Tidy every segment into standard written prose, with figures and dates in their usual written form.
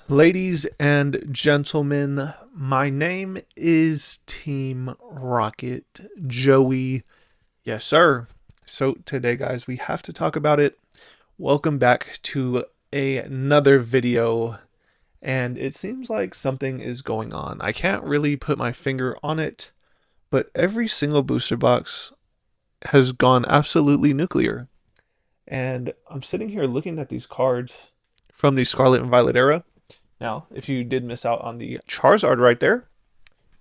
Ladies and gentlemen, my name is Team Rocket Joey. Yes, sir. So today, guys, we have to talk about it. Welcome back to another video, and it seems like something is going on. I can't really put my finger on it, but every single booster box has gone absolutely nuclear. And I'm sitting here looking at these cards from the Scarlet and Violet era. Now, if you did miss out on the Charizard right there,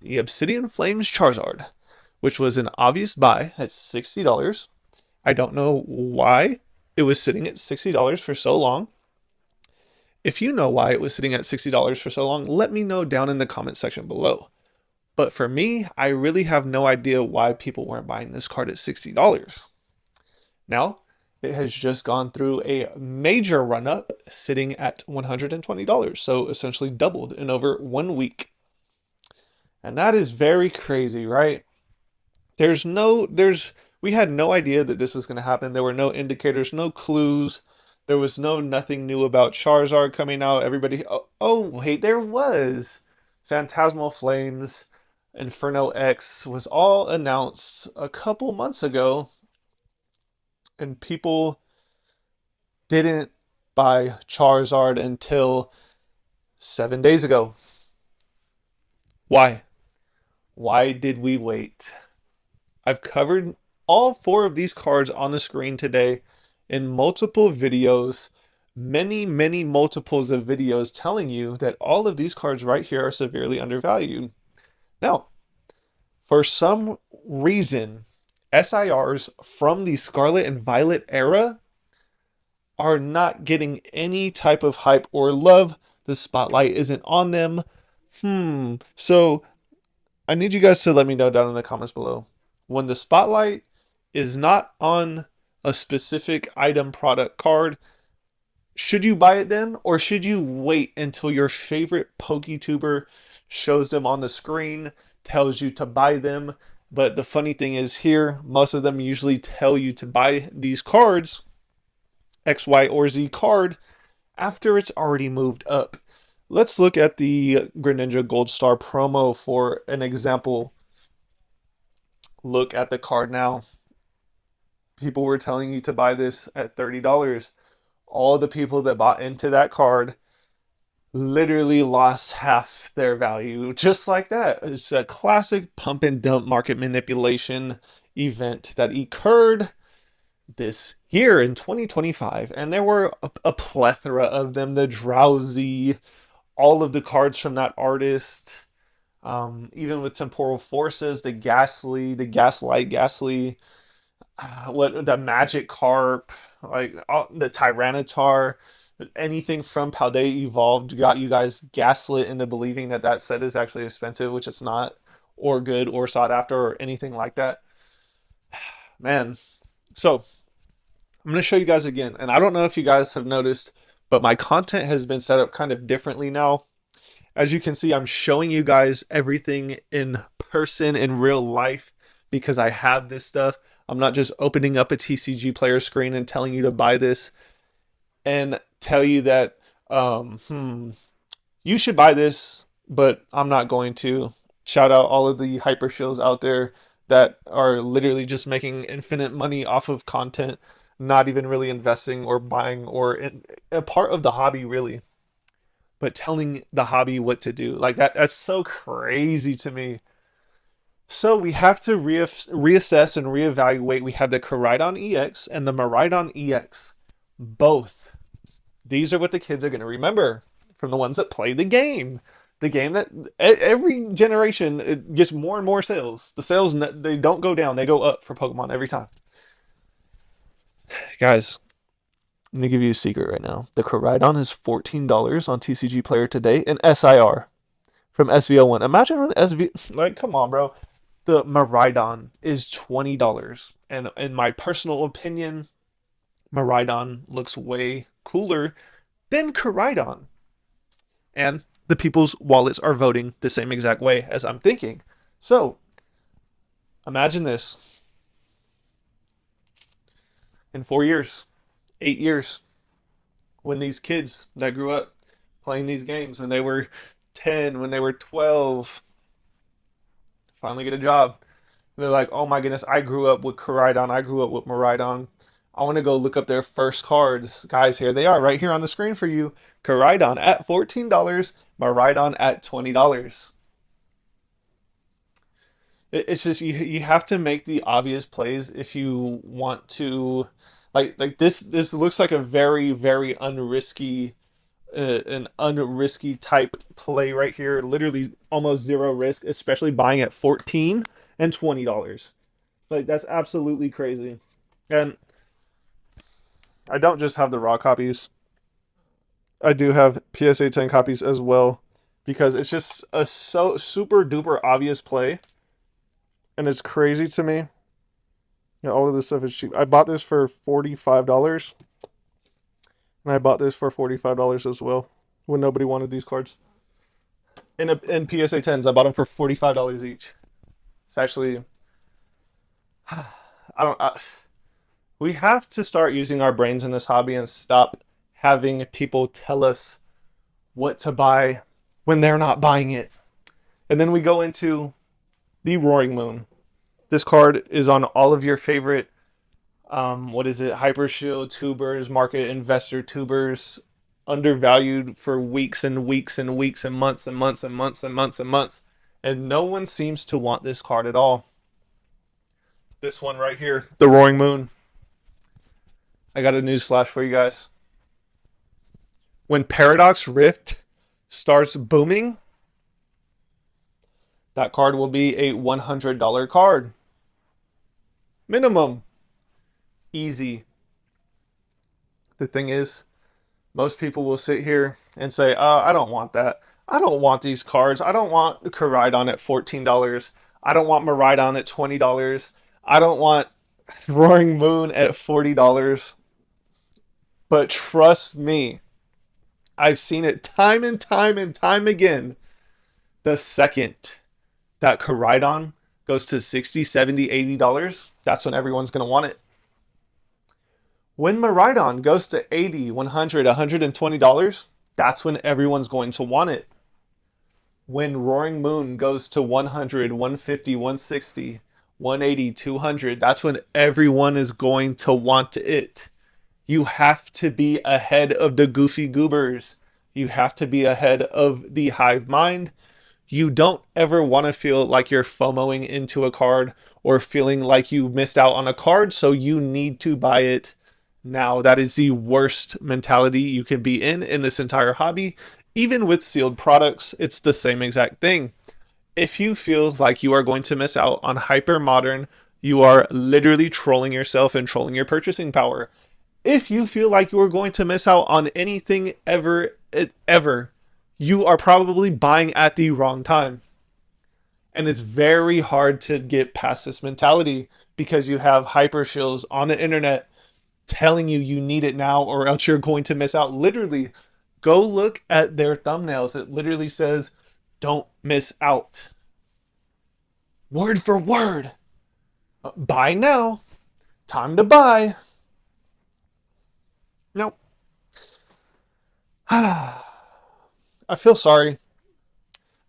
the Obsidian Flames Charizard, which was an obvious buy at $60. I don't know why it was sitting at $60 for so long. If you know why it was sitting at $60 for so long, let me know down in the comment section below. But for me, I really have no idea why people weren't buying this card at $60. Now, it has just gone through a major run up, sitting at $120, so essentially doubled in over 1 week. And that is very crazy, right? We had no idea that this was going to happen. There were no indicators, no clues. There was nothing new about Charizard coming out. Everybody, wait, there was. Phantasmal Flames, Inferno X was all announced a couple months ago, and people didn't buy Charizard until 7 days ago. Why? Why did we wait? I've covered all 4 of these cards on the screen today in multiple videos, many multiples of videos telling you that all of these cards right here are severely undervalued. Now, for some reason, SIRs from the Scarlet and Violet era are not getting any type of hype or love. The spotlight isn't on them. So I need you guys to let me know down in the comments below. When the spotlight is not on a specific item, product, card, should you buy it then? Or should you wait until your favorite PokeTuber shows them on the screen, tells you to buy them? But the funny thing is here, most of them usually tell you to buy these cards, X, Y, or Z card, after it's already moved up. Let's look at the Greninja Gold Star promo for an example. Look at the card now. People were telling you to buy this at $30. All the people that bought into that card literally lost half their value just like that. It's a classic pump and dump market manipulation event that occurred this year in 2025, and there were a plethora of them. The Drowsy, all of the cards from that artist, even with Temporal Forces, the Ghastly, the Gaslight Ghastly, what the Magic Carp, like the Tyranitar, anything from Paldea Evolved got you guys gaslit into believing that that set is actually expensive, which it's not, or good, or sought after, or anything like that. Man, so I'm going to show you guys again, and I don't know if you guys have noticed, but my content has been set up kind of differently now. As you can see, I'm showing you guys everything in person, in real life, because I have this stuff. I'm not just opening up a TCG player screen and telling you to buy this and tell you that you should buy this, but I'm not going to. Shout out all of the hyper shills out there that are literally just making infinite money off of content, not even really investing or buying or a part of the hobby really, but telling the hobby what to do. Like that's so crazy to me. So we have to reassess and reevaluate. We have the Koraidon EX and the Miraidon EX. Both. These are what the kids are going to remember from the ones that play the game. The game that every generation it gets more and more sales. The sales, they don't go down. They go up for Pokemon every time. Guys, I'm going to give you a secret right now. The Koraidon is $14 on TCG Player today in SIR from SVO1. Imagine when SV... Like, come on, bro. The Miraidon is $20. And in my personal opinion, Miraidon looks way cooler than Koraidon. And the people's wallets are voting the same exact way as I'm thinking. So, imagine this. In 4 years, 8 years, when these kids that grew up playing these games when they were 10, when they were 12. Finally get a job. They're like, oh my goodness, I grew up with Koraidon. I grew up with Miraidon. I want to go look up their first cards. Guys, here they are right here on the screen for you. Koraidon at $14, Miraidon at $20. It's just you have to make the obvious plays if you want to like this looks like a very unrisky an unrisky type play right here. Literally almost zero risk, especially buying at 14 and $20. Like that's absolutely crazy. And I don't just have the raw copies. I do have PSA 10 copies as well because it's just a so super duper obvious play. And it's crazy to me. Yeah, all of this stuff is cheap. I bought this for $45. And I bought this for $45 as well. When nobody wanted these cards. In PSA 10s, I bought them for $45 each. It's actually... we have to start using our brains in this hobby and stop having people tell us what to buy when they're not buying it. And then we go into the Roaring Moon. This card is on all of your favorite, Hyper Shield tubers, market investor tubers, undervalued for weeks and weeks and weeks and months and months and months and months and months. And no one seems to want this card at all. This one right here, the Roaring Moon. I got a news flash for you guys. When Paradox Rift starts booming, that card will be a $100 card. Minimum. Easy. The thing is, most people will sit here and say, I don't want that. I don't want these cards. I don't want Koraidon at $14. I don't want Miraidon at $20. I don't want Roaring Moon at $40. But trust me, I've seen it time and time and time again. The second that Koraidon goes to $60, $70, $80, that's when everyone's going to want it. When Miraidon goes to $80, $100, $120, that's when everyone's going to want it. When Roaring Moon goes to $100, $150, $160, $180, $200, that's when everyone is going to want it. You have to be ahead of the goofy goobers. You have to be ahead of the hive mind. You don't ever want to feel like you're FOMOing into a card or feeling like you missed out on a card, so you need to buy it now. That is the worst mentality you can be in this entire hobby. Even with sealed products, it's the same exact thing. If you feel like you are going to miss out on hyper modern, you are literally trolling yourself and trolling your purchasing power. If you feel like you are going to miss out on anything ever, you are probably buying at the wrong time. And it's very hard to get past this mentality because you have hyper shills on the internet telling you need it now or else you're going to miss out. Literally, go look at their thumbnails. It literally says, don't miss out. Word for word. Buy now. Time to buy. Nope. I feel sorry.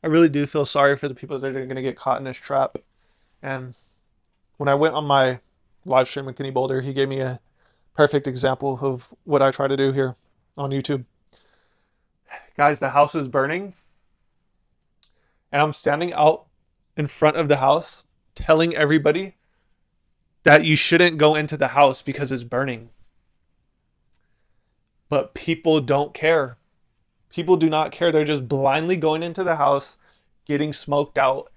I really do feel sorry for the people that are going to get caught in this trap. And when I went on my live stream with Kenny Boulder, he gave me a perfect example of what I try to do here on YouTube. Guys, the house is burning. And I'm standing out in front of the house telling everybody that you shouldn't go into the house because it's burning. But people don't care. People do not care. They're just blindly going into the house, getting smoked out,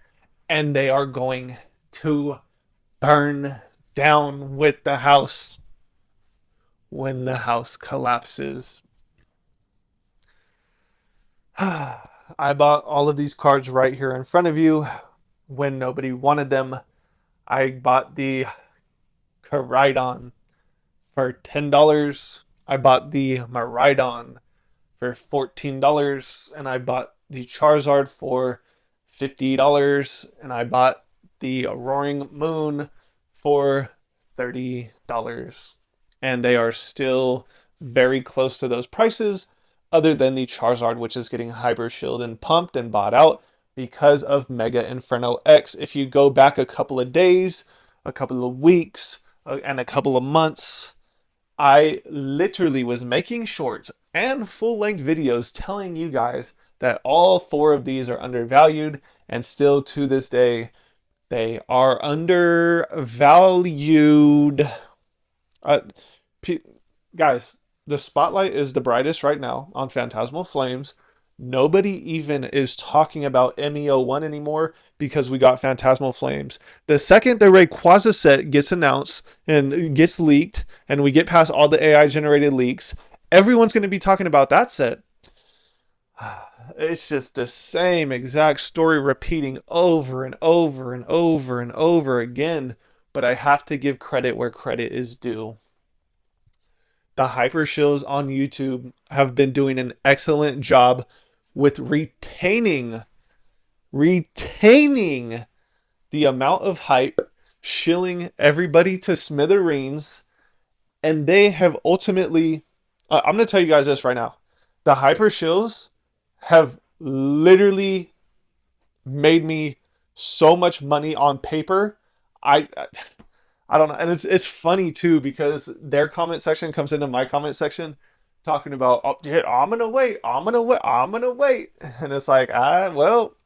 and they are going to burn down with the house when the house collapses. I bought all of these cards right here in front of you when nobody wanted them. I bought the Koraidon for $10. I bought the Miraidon for $14, and I bought the Charizard for $50, and I bought the Roaring Moon for $30. And they are still very close to those prices. other than the Charizard, which is getting Hyper Shield and pumped and bought out because of Mega Inferno X. If you go back a couple of days, a couple of weeks, and a couple of months, I literally was making shorts and full-length videos telling you guys that all 4 of these are undervalued, and still to this day, they are undervalued. Uh, Guys, the spotlight is the brightest right now on Phantasmal Flames. Nobody even is talking about MEO1 anymore because we got Phantasmal Flames. The second the Rayquaza set gets announced and gets leaked, and we get past all the AI-generated leaks, everyone's going to be talking about that set. It's just the same exact story repeating over and over and over and over again, but I have to give credit where credit is due. The Hyper Shills on YouTube have been doing an excellent job with retaining the amount of hype, shilling everybody to smithereens, and they have ultimately, I'm going to tell you guys this right now, the Hyper Shills have literally made me so much money on paper. I don't know, and it's funny too because their comment section comes into my comment section talking about, oh, yeah, I'm gonna wait, and it's like, well,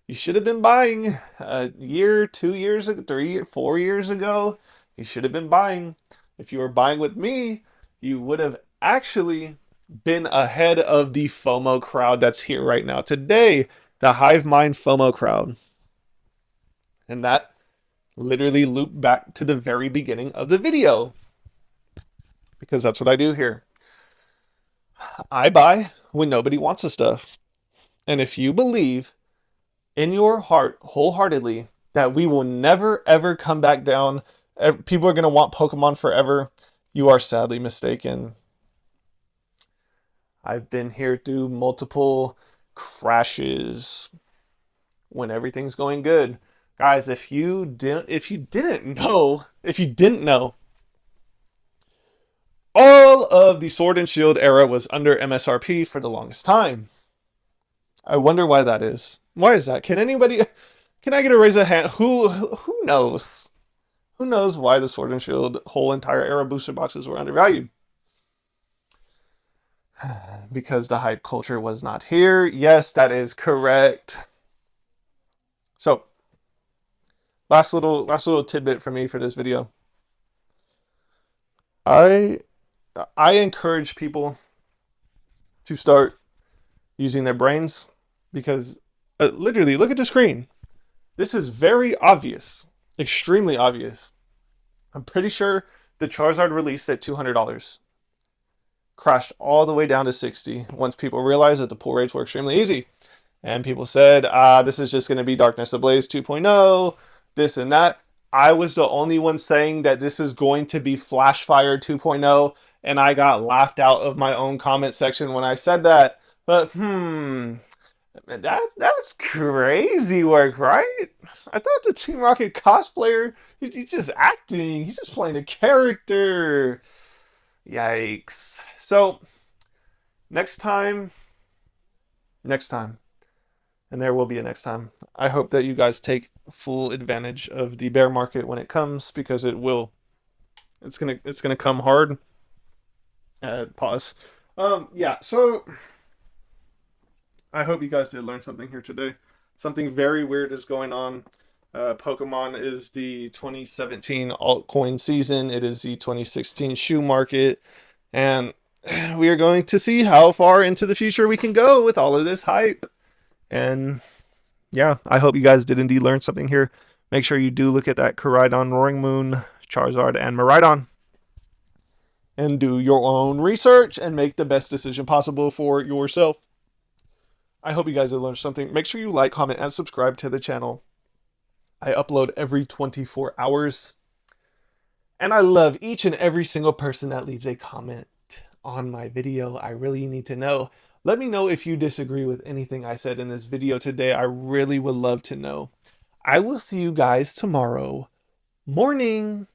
you should have been buying a year, 2 years, 3, 4 years ago. You should have been buying. If you were buying with me, you would have actually been ahead of the FOMO crowd that's here right now today, the Hive Mind FOMO crowd, and that literally looped back to the very beginning of the video because that's what I do here. I buy when nobody wants the stuff. And if you believe in your heart wholeheartedly that we will never ever come back down, people are going to want Pokemon forever, you are sadly mistaken. I've been here through multiple crashes when everything's going good. Guys, if you didn't know, all of the Sword and Shield era was under MSRP for the longest time. I wonder why that is. Why is that? Can I get a raise of hand? Who knows? Who knows why the Sword and Shield whole entire era booster boxes were undervalued? Because the hype culture was not here. Yes, that is correct. So, last little tidbit for me for this video. I encourage people to start using their brains because literally, look at the screen. This is very obvious, extremely obvious. I'm pretty sure the Charizard released at $200. Crashed all the way down to 60 once people realized that the pull rates were extremely easy. And people said, this is just going to be Darkness Ablaze 2.0, this and that. I was the only one saying that this is going to be Flashfire 2.0, and I got laughed out of my own comment section when I said that. But, that's crazy work, right? I thought the Team Rocket cosplayer, he's just acting. He's just playing a character. Yikes. So, next time, and there will be a next time, I hope that you guys take full advantage of the bear market when it comes, because it will. It's gonna come hard. Pause. Yeah, so I hope you guys did learn something here today. Something very weird is going on. Pokemon is the 2017 altcoin season. It is the 2016 shoe market. And we are going to see how far into the future we can go with all of this hype. And yeah, I hope you guys did indeed learn something here. Make sure you do look at that Koraidon, Roaring Moon, Charizard, and Miraidon. And do your own research and make the best decision possible for yourself. I hope you guys did learn something. Make sure you like, comment, and subscribe to the channel. I upload every 24 hours. And I love each and every single person that leaves a comment on my video. I really need to know. Let me know if you disagree with anything I said in this video today. I really would love to know. I will see you guys tomorrow morning.